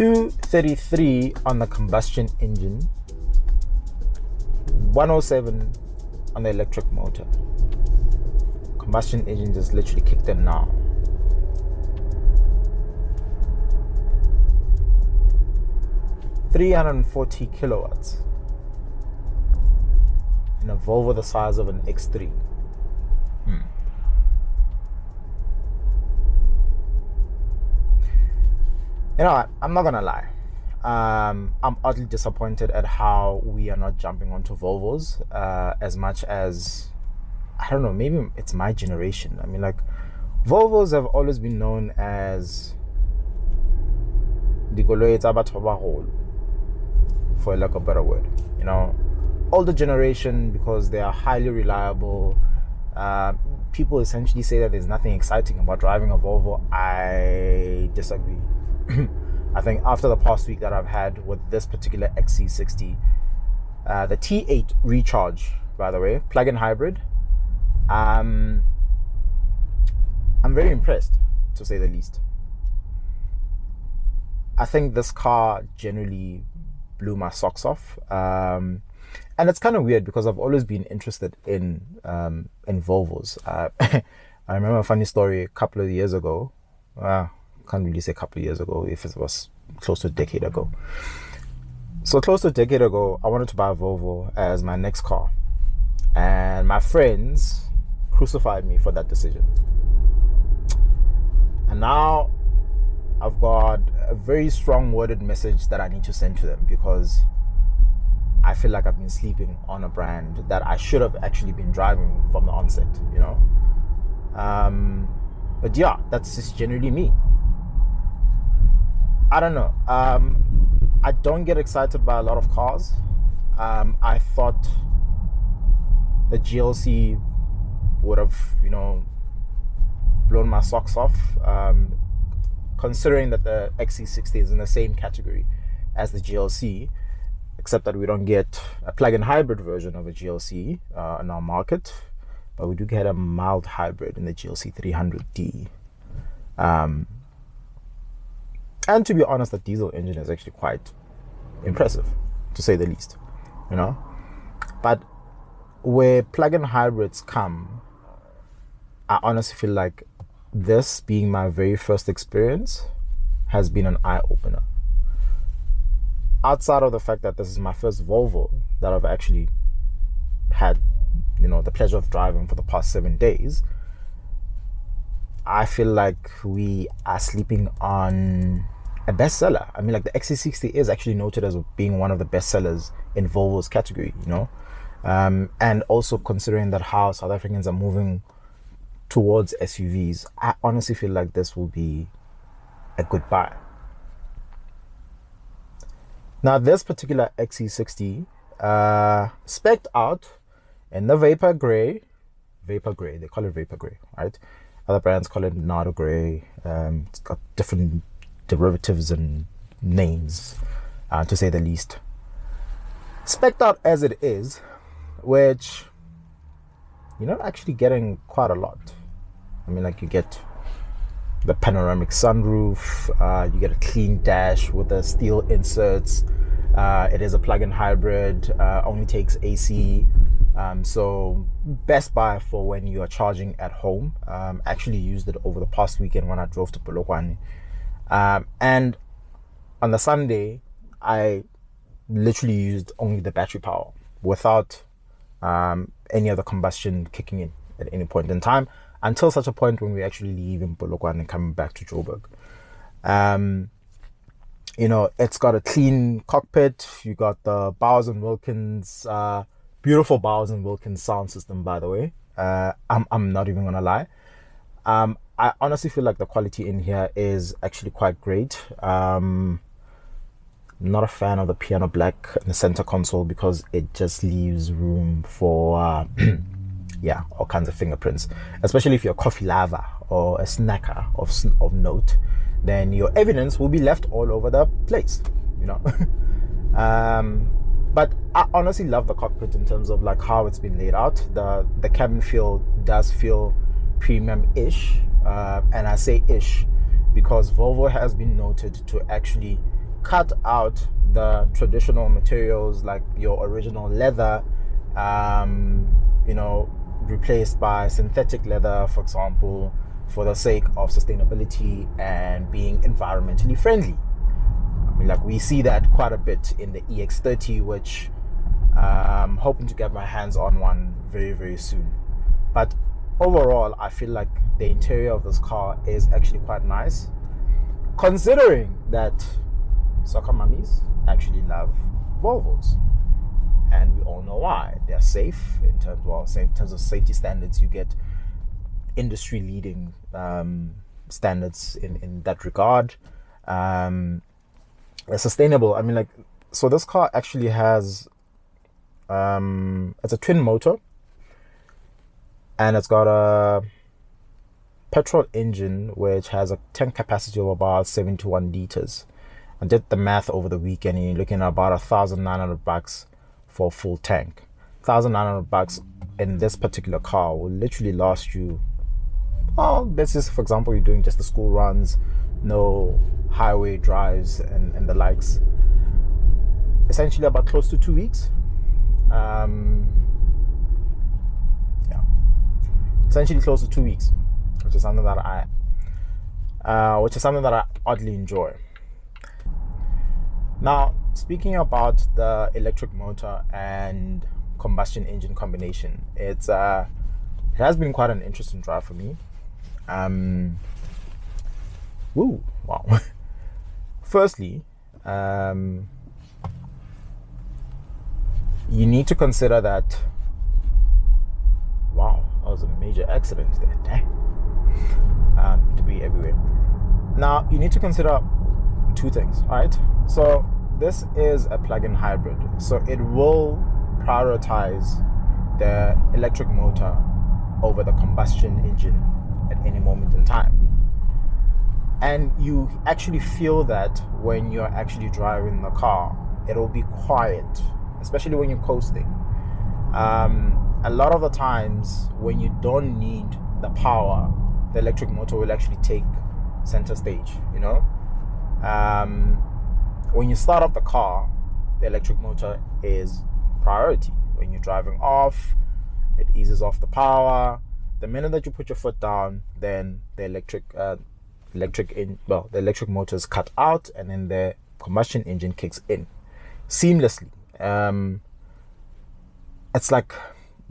$233 on the combustion engine, 107 on the electric motor. Combustion engine just literally kicked in now. $340 kilowatts in a Volvo the size of an X3. You know what? I'm not gonna lie. I'm utterly disappointed at how we are not jumping onto Volvos as much as, I don't know, maybe it's my generation. I mean, like, Volvos have always been known as dikoloi tsa batho ba baholo, for lack of a better word. You know, older generation, because they are highly reliable. People essentially say that there's nothing exciting about driving a Volvo. I disagree. I think after the past week that I've had with this particular XC60, the T8 Recharge, by the way, plug-in hybrid, I'm very impressed, to say the least. I think this car generally blew my socks off, and it's kind of weird because I've always been interested in Volvos. I remember a funny story a couple of years ago. Can't really say a couple of years ago, if it was close to a decade ago. So close to a decade ago, I wanted to buy a Volvo as my next car, and my friends crucified me for that decision. And now I've got a very strong worded message that I need to send to them, because I feel like I've been sleeping on a brand that I should have actually been driving from the onset, you know. But yeah, that's just generally me. I don't know. I don't get excited by a lot of cars. I thought the GLC would have, you know, blown my socks off, considering that the XC60 is in the same category as the GLC, except that we don't get a plug-in hybrid version of a GLC in our market, but we do get a mild hybrid in the GLC 300D. And to be honest, the diesel engine is actually quite impressive, to say the least, you know. But where plug-in hybrids come, I honestly feel like this, being my very first experience, has been an eye-opener. Outside of the fact that this is my first Volvo that I've actually had, you know, the pleasure of driving for the past 7 days, I feel like we are sleeping on a bestseller. I mean, like, the XC60 is actually noted as being one of the best sellers in Volvo's category, you know. And also considering that how South Africans are moving towards SUVs, I honestly feel like this will be a good buy. Now, this particular XC60 spec'd out in the vapor gray, they call it vapor gray, right? Other brands call it Nardo gray. It's got different derivatives and names, to say the least. Spec'd out as it is, which you're not actually getting quite a lot. I mean, like, you get the panoramic sunroof, you get a clean dash with the steel inserts. It is a plug-in hybrid, only takes AC. So best buy for when you are charging at home. Actually used it over the past weekend when I drove to Polokwane. And on the Sunday, I literally used only the battery power without any other combustion kicking in at any point in time, until such a point when we actually leave in Polokwane and coming back to Joburg. You know, it's got a clean cockpit. You got the Bowers and Wilkins, beautiful Bowers and Wilkins sound system, by the way. I'm not even gonna lie. I honestly feel like the quality in here is actually quite great. Not a fan of the piano black in the center console because it just leaves room for yeah, all kinds of fingerprints. Especially if you're a coffee lover or a snacker of note, then your evidence will be left all over the place, you know. But I honestly love the cockpit in terms of like how it's been laid out. The cabin feel does feel premium-ish, and I say ish because Volvo has been noted to actually cut out the traditional materials like your original leather, you know, replaced by synthetic leather, for example, for the sake of sustainability and being environmentally friendly. I mean, like we see that quite a bit in the EX30, which I'm hoping to get my hands on one very, very soon. But overall, I feel like the interior of this car is actually quite nice, considering that soccer mummies actually love Volvos. And we all know why. They're safe in terms, well, in terms of safety standards. You get industry leading standards in that regard. They're sustainable. I mean, like, so this car actually has it's a twin motor, and it's got a petrol engine which has a tank capacity of about 71 liters. I did the math over the weekend, and you're looking at about $1,900 for a full tank. $1,900 in this particular car will literally last you, well, let's just, for example, you're doing just the school runs, no highway drives and the likes, essentially about close to 2 weeks. Yeah, essentially close to 2 weeks, which is something that I oddly enjoy. Now, speaking about the electric motor and combustion engine combination, it has been quite an interesting drive for me. Woo, wow. Firstly, you need to consider that, wow, that was a major accident there, dang. Debris everywhere. Now, you need to consider two things, right? So this is a plug-in hybrid, so it will prioritize the electric motor over the combustion engine at any moment in time. And you actually feel that when you're actually driving the car. It'll be quiet, especially when you're coasting. A lot of the times when you don't need the power, the electric motor will actually take center stage, you know. When you start up the car, the electric motor is priority. When you're driving off, it eases off the power. The minute that you put your foot down, then the electric motor is cut out, and then the combustion engine kicks in seamlessly. It's like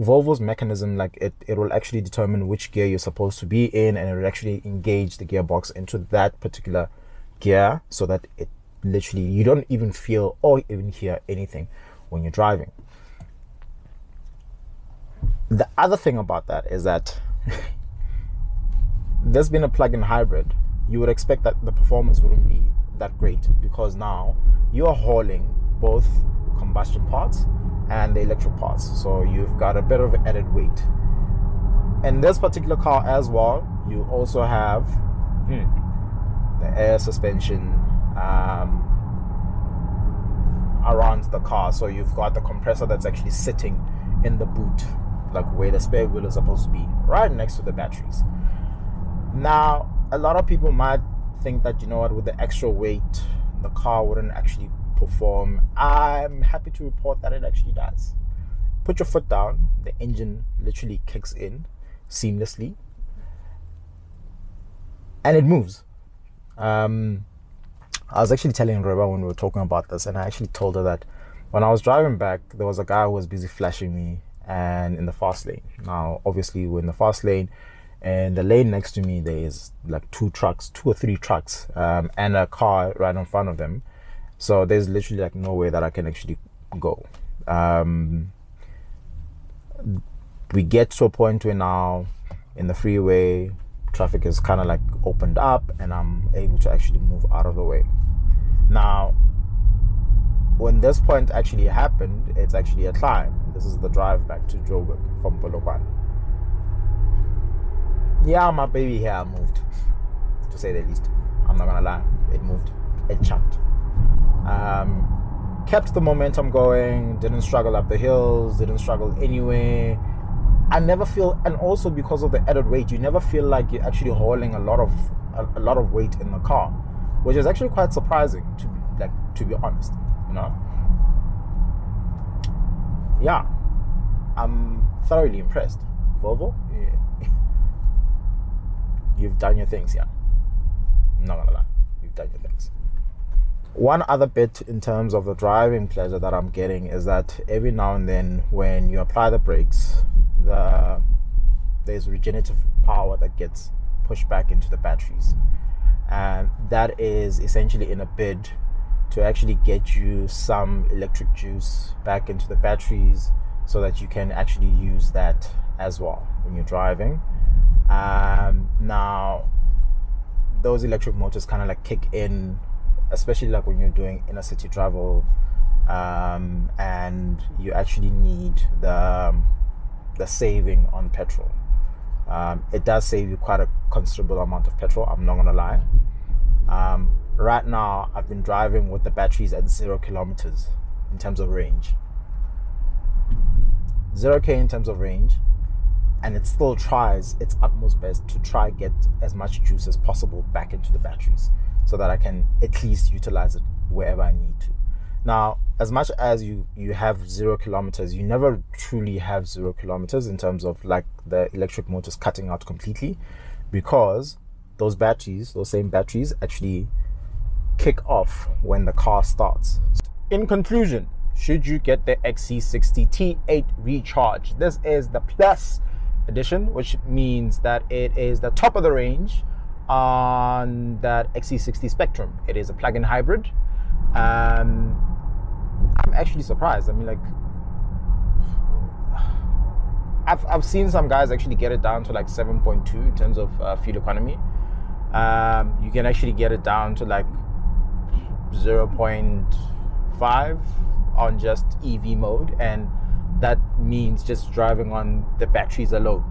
Volvo's mechanism, like it will actually determine which gear you're supposed to be in, and it will actually engage the gearbox into that particular gear, so that it literally, you don't even feel or even hear anything when you're driving. The other thing about that is that there's been a plug-in hybrid. You would expect that the performance wouldn't be that great, because now you're hauling both combustion parts and the electric parts, so you've got a bit of added weight. In this particular car as well, you also have the air suspension around the car, so you've got the compressor that's actually sitting in the boot, like where the spare wheel is supposed to be, right next to the batteries. Now, a lot of people might think that, you know what, with the extra weight, the car wouldn't actually perform. I'm happy to report that it actually does. Put your foot down, the engine literally kicks in seamlessly, and it moves. I was actually telling Reba when we were talking about this, and I actually told her that when I was driving back, there was a guy who was busy flashing me and in the fast lane. Now, obviously, we're in the fast lane, and the lane next to me, there's like two or three trucks, and a car right in front of them. So there's literally like no way that I can actually go. We get to a point where now in the freeway, traffic is kind of like opened up, and I'm able to actually move out of the way. Now, when this point actually happened, it's actually a climb. This is the drive back to Joburg from Polokwane. Yeah, my baby hair moved, to say the least. I'm not gonna lie, it moved, it chunked. Kept the momentum going, didn't struggle up the hills, didn't struggle anywhere. I never feel, and also because of the added weight, you never feel like you're actually hauling a lot of weight in the car, which is actually quite surprising to be honest, you know. Yeah, I'm thoroughly impressed. Volvo, yeah. You've done your things, yeah. I'm not gonna lie, you've done your things. One other bit in terms of the driving pleasure that I'm getting is that every now and then when you apply the brakes, there's regenerative power that gets pushed back into the batteries, and that is essentially in a bid to actually get you some electric juice back into the batteries so that you can actually use that as well when you're driving. Now those electric motors kind of like kick in, especially like when you're doing inner city travel, and you actually need the saving on petrol. It does save you quite a considerable amount of petrol, I'm not gonna lie. Right now I've been driving with the batteries at 0 kilometers in terms of range, 0k in terms of range, and it still tries its utmost best to try get as much juice as possible back into the batteries so that I can at least utilize it wherever I need to. Now, as much as you have 0 kilometers, you never truly have 0 kilometers in terms of like the electric motors cutting out completely, because those same batteries actually kick off when the car starts. In conclusion, should you get the XC60 T8 Recharge? This is the Plus edition, which means that it is the top of the range on that XC60 spectrum. It is a plug-in hybrid. I'm actually surprised. I mean, like, I've seen some guys actually get it down to like 7.2 in terms of fuel economy. You can actually get it down to like 0.5 on just EV mode, and that means just driving on the batteries alone,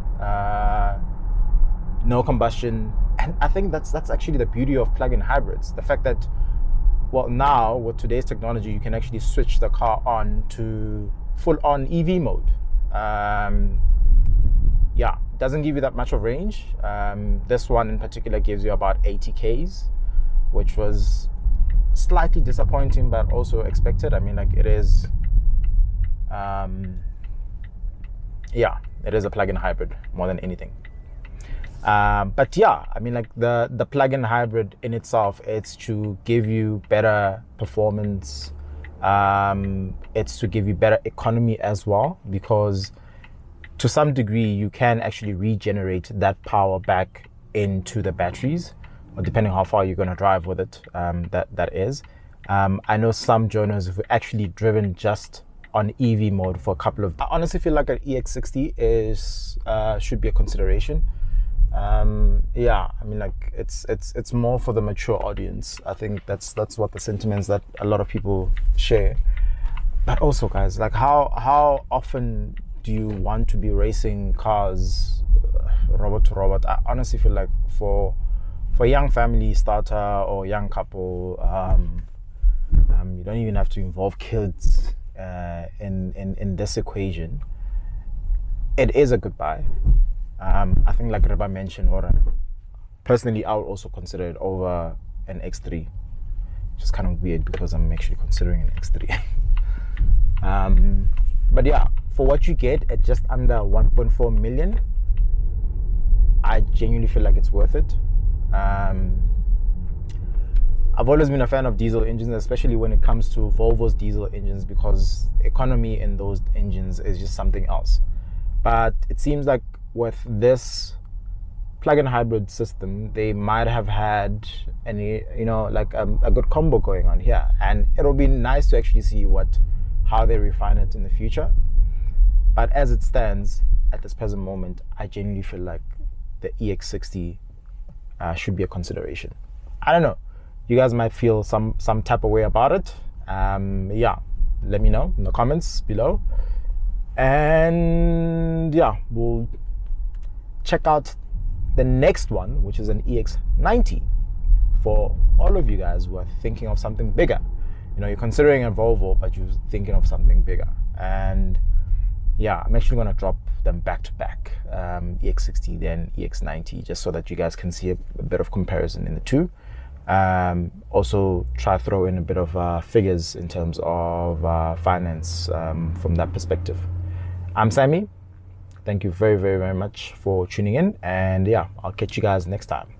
no combustion. And I think that's actually the beauty of plug-in hybrids, the fact that, well, now with today's technology you can actually switch the car on to full-on EV mode. Yeah, doesn't give you that much of range. This one in particular gives you about 80 Ks, which was slightly disappointing but also expected. I mean, like, it is yeah, it is a plug-in hybrid more than anything. But yeah, I mean, like, the plug-in hybrid in itself, it's to give you better performance, it's to give you better economy as well, because to some degree you can actually regenerate that power back into the batteries, or depending how far you're going to drive with it. That is, I know some journals who've actually driven just on EV mode for a couple of. I honestly feel like an EX60 should be a consideration. Yeah, I mean, like, it's more for the mature audience. I think that's what the sentiments that a lot of people share. But also, guys, like, how often do you want to be racing cars robot to robot? I honestly feel like for a young family starter or young couple, you don't even have to involve kids in this equation. It is a good buy. I think, like Reba mentioned, or personally I would also consider it over an X3, which is kind of weird because I'm actually considering an X3. But yeah, for what you get at just under 1.4 million, I genuinely feel like it's worth it. I've always been a fan of diesel engines, especially when it comes to Volvo's diesel engines, because economy in those engines is just something else. But it seems like with this plug-in hybrid system, they might have had a good combo going on here, and it'll be nice to actually see how they refine it in the future. But as it stands at this present moment, I genuinely feel like the EX60 should be a consideration. I don't know, you guys might feel some type of way about it. Yeah, let me know in the comments below, and yeah, we'll check out the next one, which is an EX90, for all of you guys who are thinking of something bigger. You know, you're considering a Volvo, but you're thinking of something bigger. And yeah, I'm actually going to drop them back to back, EX60 then EX90, just so that you guys can see a bit of comparison in the two. Also try throw in a bit of figures in terms of finance from that perspective. I'm Sammy. Thank you very, very, very much for tuning in, and yeah, I'll catch you guys next time.